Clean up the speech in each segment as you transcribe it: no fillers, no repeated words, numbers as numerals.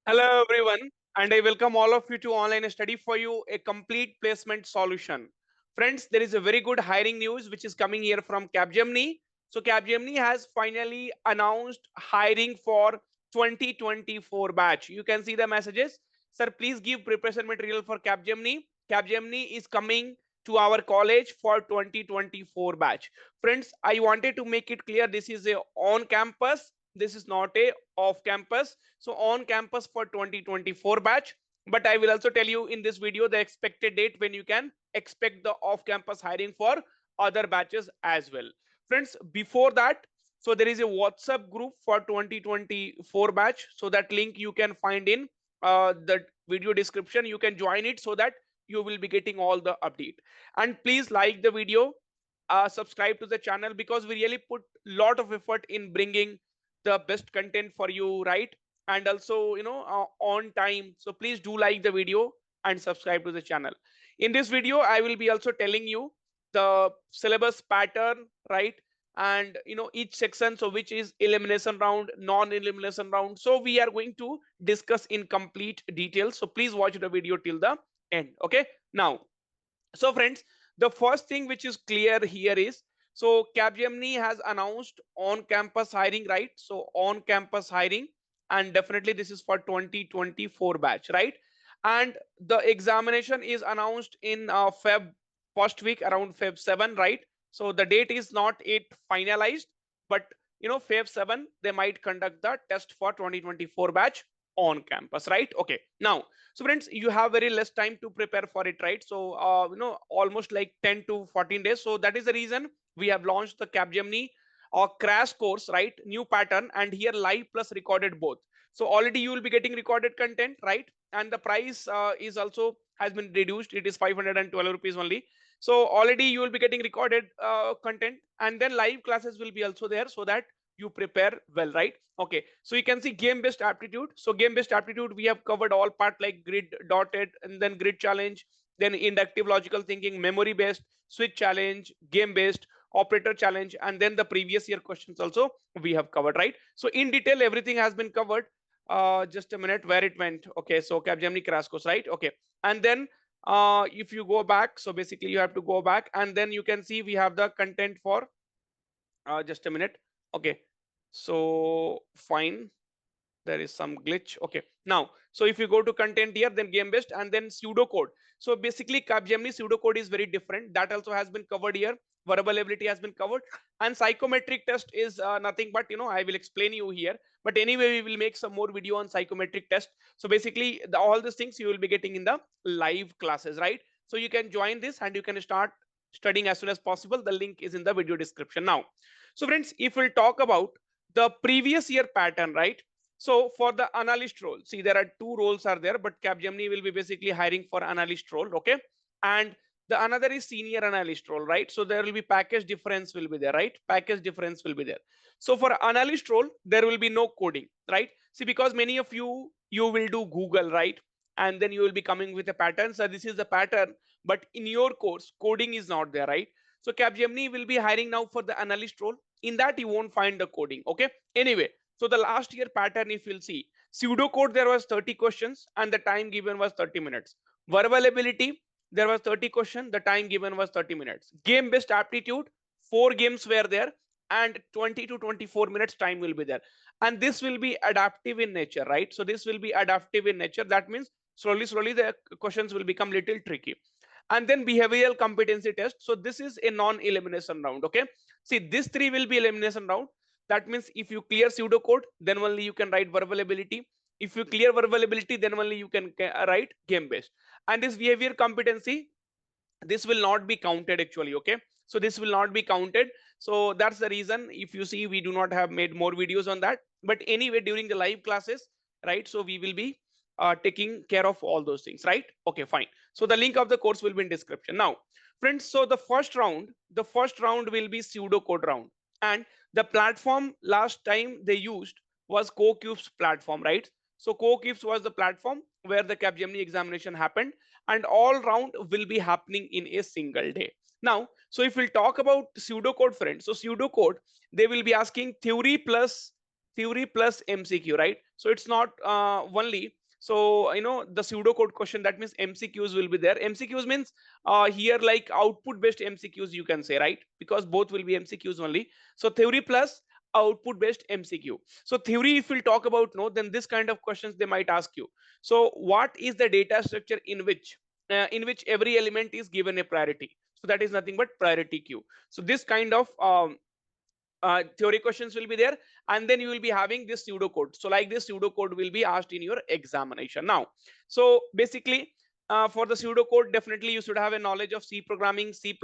Hello everyone, and I welcome all of you to Online Study for You, a complete placement solution. Friends, there is a very good hiring news which is coming here from Capgemini. So Capgemini has finally announced hiring for 2024 batch. You can see the messages. Sir, please give preparation material for Capgemini. Capgemini is coming to our college for 2024 batch. Friends, I wanted to make it clear this is a on campus. This is not a off campus. So on campus for 2024 batch, but I will also tell you in this video the expected date when you can expect the off campus hiring for other batches as well. Friends, before that, so there is a WhatsApp group for 2024 batch. So that link you can find in the video description. You can join it so that you will be getting all the update. And please like the video, subscribe to the channel, because we really put lot of effort in bringing the best content for you, right? And also, on time. So please do like the video and subscribe to the channel. In this video, I will be also telling you the syllabus pattern, right? And each section, so which is elimination round, non-elimination round. So we are going to discuss in complete detail. So please watch the video till the end. Okay. Now, so friends, the first thing which is clear here is, so Capgemini has announced on campus hiring, right? So on campus hiring, and definitely this is for 2024 batch, right? And the examination is announced in Feb first week, around Feb 7, right? So the date is not yet finalized, but Feb 7 they might conduct the test for 2024 batch on campus, right? Okay. Now, so friends, you have very less time to prepare for it, right? So almost like 10 to 14 days. So that is the reason we have launched the Capgemini crash course, right? New pattern, and here live plus recorded both. So already you will be getting recorded content, right? And the price is also has been reduced. It is 512 rupees only. So already you will be getting recorded content, and then live classes will be also there, so that you prepare well, right? Okay, so you can see game based aptitude. So game based aptitude, we have covered all part like grid, dotted, and then grid challenge, then inductive logical thinking, memory based, switch challenge, game based, operator challenge, and then the previous year questions also we have covered, right? So in detail everything has been covered. Just a minute, where it went. Okay, so Capgemini crash course, right? Okay, and then if you go back, so basically you have to go back, and then you can see we have the content for just a minute. Okay, so fine, there is some glitch. Okay, now, so if you go to content here, then game based, and then pseudocode. So basically Capgemini pseudocode is very different. That also has been covered here. Verbal ability has been covered, and psychometric test is nothing but I will explain you here. But anyway, we will make some more video on psychometric test. So basically all these things you will be getting in the live classes, right? So you can join this and you can start studying as soon as possible. The link is in the video description. Now, so friends, if we'll talk about the previous year pattern, right? So for the analyst role, see there are two roles are there, but Capgemini will be basically hiring for analyst role, okay? And the another is senior analyst role, right? So there will be package difference will be there, right? Package difference will be there. So for analyst role, there will be no coding, right? See, because many of you will do Google, right? And then you will be coming with a pattern. So this is the pattern, but in your course, coding is not there, right? So Capgemini will be hiring now for the analyst role. In that, you won't find the coding, okay? Anyway, so the last year pattern, if you'll see, pseudocode, there was 30 questions and the time given was 30 minutes. Verbal ability, there was 30 questions, the time given was 30 minutes. Game based aptitude, 4 games were there, and 20 to 24 minutes time will be there. And this will be adaptive in nature, right? So this will be adaptive in nature. That means slowly the questions will become little tricky. And then behavioral competency test. So this is a non-elimination round, okay? See, this 3 will be elimination round. That means if you clear pseudocode, then only you can write verbal ability. If you clear verbal ability, then only you can write game based. And this behavior competency, this will not be counted actually, okay? So this will not be counted. So that's the reason, if you see, we do not have made more videos on that. But anyway, during the live classes, right? So we will be taking care of all those things, right? Okay, fine. So the link of the course will be in description. Now, friends, so the first round will be pseudocode round. And the platform last time they used was CoCube's platform, right? So CoCubes was the platform where the Capgemini examination happened, and all round will be happening in a single day. Now, so if we'll talk about pseudocode, friends, so pseudocode, they will be asking theory plus theory plus MCQ, right? So it's not only, so the pseudocode question, that means MCQs will be there. MCQs means here like output based MCQs you can say, right? Because both will be MCQs only. So theory plus output based MCQ. So theory, if we'll talk about, no, then this kind of questions they might ask you. So what is the data structure in which every element is given a priority? So that is nothing but priority queue. So this kind of theory questions will be there, and then you will be having this pseudocode. So like this pseudocode will be asked in your examination. Now, so basically for the pseudocode, definitely you should have a knowledge of C programming, C++,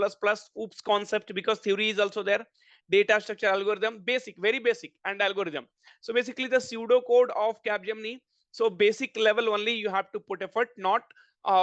OOPS concept, because theory is also there, data structure, algorithm, basic, very basic, and algorithm. So basically the pseudocode of Capgemini, so basic level only you have to put effort, not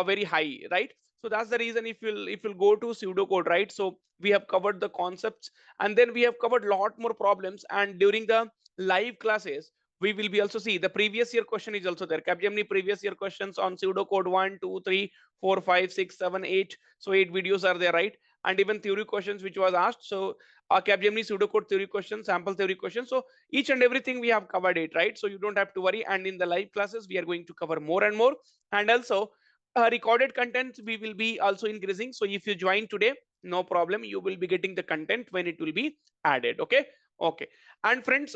very high, right? So that's the reason, if you'll go to pseudocode, right? So we have covered the concepts, and then we have covered a lot more problems, and during the live classes we will be also see the previous year question is also there. Capgemini previous year questions on pseudocode 1 2 3 4 5 6 7 8, so 8 videos are there, right? And even theory questions which was asked. So Capgemini pseudocode theory questions, sample theory questions, so each and everything we have covered it, right? So you don't have to worry, and in the live classes we are going to cover more and more. And also recorded content we will be also increasing. So if you join today, no problem, you will be getting the content when it will be added. Okay. Okay. And friends,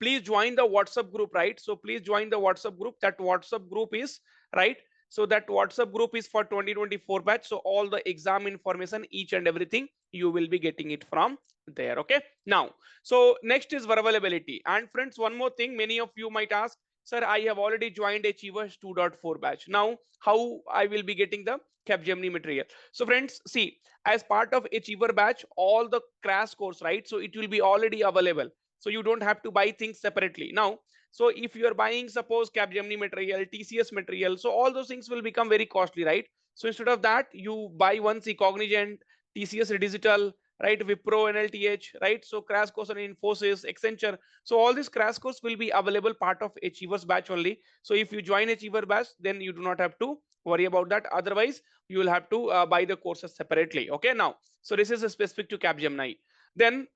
please join the WhatsApp group, right? So please join the WhatsApp group. That WhatsApp group is, right, so that WhatsApp group is for 2024 batch. So all the exam information, each and everything, you will be getting it from there. Okay. Now, so next is verbal. And friends, one more thing, many of you might ask, sir, I have already joined Achievers 2.4 batch. Now how I will be getting the Capgemini material? So friends, see, as part of Achiever batch, all the crash course, right, so it will be already available, so you don't have to buy things separately. Now, so if you are buying, suppose Capgemini material, TCS material, so all those things will become very costly, right? So instead of that, you buy one, see, Cognizant, TCS Digital, right, Wipro, NLTH, right? So crash course on Infosys, Accenture, so all these crash course will be available part of Achievers batch only. So if you join Achiever batch, then you do not have to worry about that. Otherwise you will have to buy the courses separately. Okay. Now, so this is specific to Capgemini. Then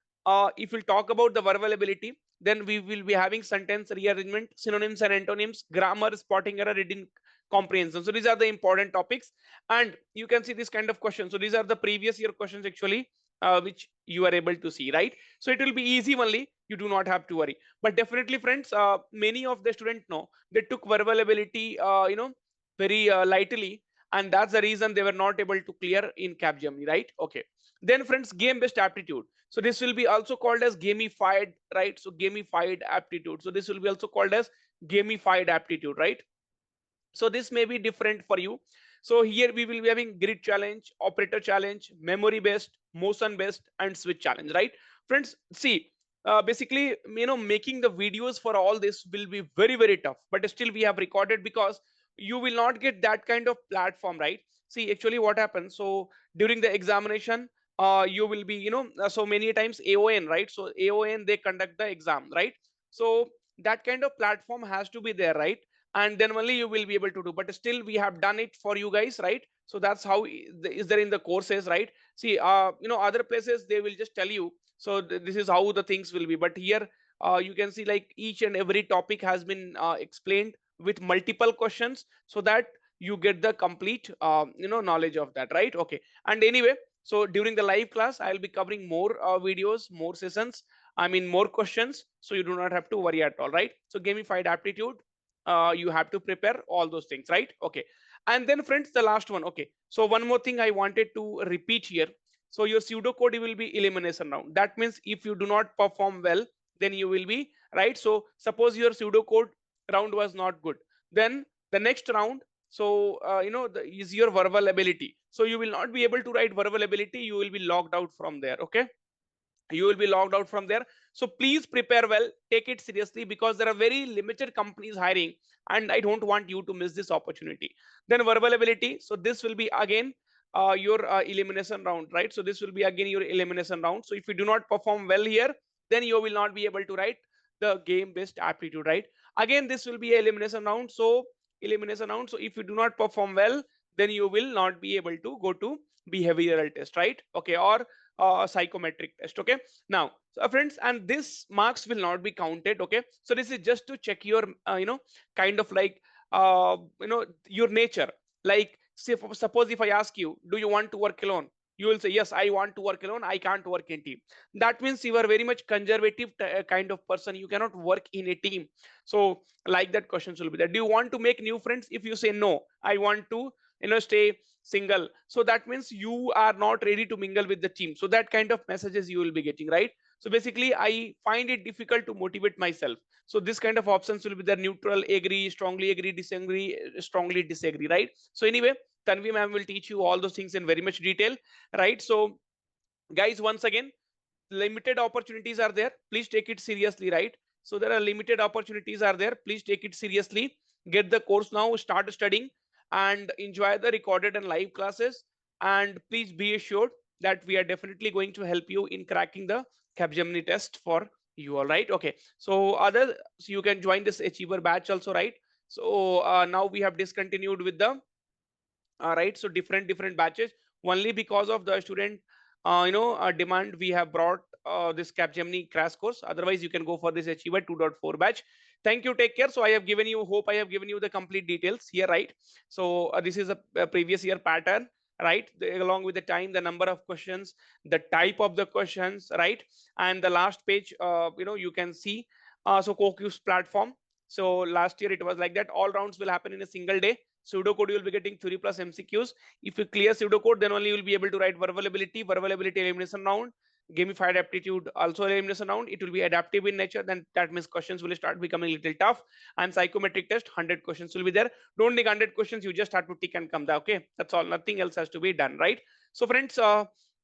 if we'll talk about the verbal ability, then we will be having sentence rearrangement, synonyms and antonyms, grammar, spotting error, reading comprehension. So these are the important topics, and you can see this kind of questions. So these are the previous year questions actually, which you are able to see, right? So it will be easy only, you do not have to worry. But definitely friends, many of the students know they took verbal ability very lightly, and that's the reason they were not able to clear in Capgemini, right? Okay. Then friends, game based aptitude. So this will be also called as gamified, right? So gamified aptitude. So this will be also called as gamified aptitude, right? So this may be different for you. So here we will be having grid challenge, operator challenge, memory based, motion based, and switch challenge, right? Friends, see, basically, making the videos for all this will be very, very tough, but still we have recorded, because you will not get that kind of platform, right? See, actually what happens, so during the examination, you will be, so many times AON, right? So AON, they conduct the exam, right? So that kind of platform has to be there, right? And then only you will be able to do, but still we have done it for you guys, right? So that's how is there in the courses, right? See, other places they will just tell you, so this is how the things will be, but here you can see like each and every topic has been explained with multiple questions, so that you get the complete knowledge of that, right? Okay. And anyway, so during the live class I'll be covering more videos, more sessions, I mean more questions, so you do not have to worry at all, right? So gamified aptitude, you have to prepare all those things, right? Okay. And then friends, the last one. Okay, so one more thing I wanted to repeat here. So your pseudocode will be elimination round. That means if you do not perform well, then you will be, right? So suppose your pseudocode round was not good, then the next round, so is your verbal ability. So you will not be able to write verbal ability, you will be logged out from there. Okay, you will be logged out from there. So please prepare well, take it seriously, because there are very limited companies hiring, and I don't want you to miss this opportunity. Then verbal ability, so this will be again your elimination round, right? So this will be again your elimination round. So if you do not perform well here, then you will not be able to write the game based aptitude, right? Again, this will be elimination round. So elimination round, so if you do not perform well, then you will not be able to go to behavioral test, right? Okay, or psychometric test. Okay. Now, So friends, and this marks will not be counted. Okay, so this is just to check your kind of like your nature. Like, say, suppose if I ask you, do you want to work alone, you will say yes, I want to work alone, I can't work in team. That means you are very much conservative kind of person, you cannot work in a team. So like that questions will be there. Do you want to make new friends? If you say no, I want to stay single, so that means you are not ready to mingle with the team. So that kind of messages you will be getting, right? So basically I find it difficult to motivate myself. So this kind of options will be the neutral, agree, strongly agree, disagree, strongly disagree, right? So anyway, Tanvi ma'am will teach you all those things in very much detail, right? So guys, once again, limited opportunities are there, please take it seriously, right? So there are limited opportunities are there, please take it seriously. Get the course now, start studying, and enjoy the recorded and live classes. And please be assured that we are definitely going to help you in cracking the Capgemini test for you, all right? Okay, so other, so you can join this achiever batch also, right? So now we have discontinued with the right, so different batches, only because of the student demand we have brought this Capgemini crash course. Otherwise you can go for this Achiever 2.4 batch. Thank you, take care. So I have given you, hope I have given you the complete details here, right? So this is a previous year pattern, right? Along with the time, the number of questions, the type of the questions, right? And the last page, you can see so CoQ's platform. So last year it was like that, all rounds will happen in a single day. Pseudocode you will be getting 3 plus MCQs. If you clear pseudocode, then only you will be able to write verbal ability, elimination round, gamified aptitude, also elimination round. It will be adaptive in nature. Then that means questions will start becoming a little tough. And psychometric test, 100 questions will be there. Don't take 100 questions. You just have to tick and come there. Okay, that's all. Nothing else has to be done, right? So friends,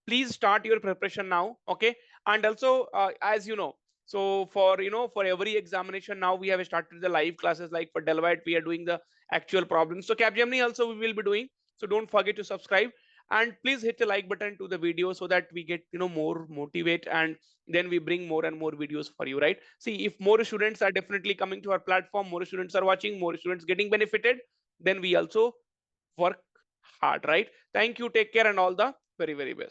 please start your preparation now. Okay, and also as you know. So for for every examination now we have started the live classes. Like for Deloitte, we are doing the actual problems. So Capgemini also we will be doing. So don't forget to subscribe, and please hit the like button to the video so that we get more motivate, and then we bring more and more videos for you, right? See, if more students are definitely coming to our platform, more students are watching, more students getting benefited, then we also work hard, right? Thank you, take care, and all the very best.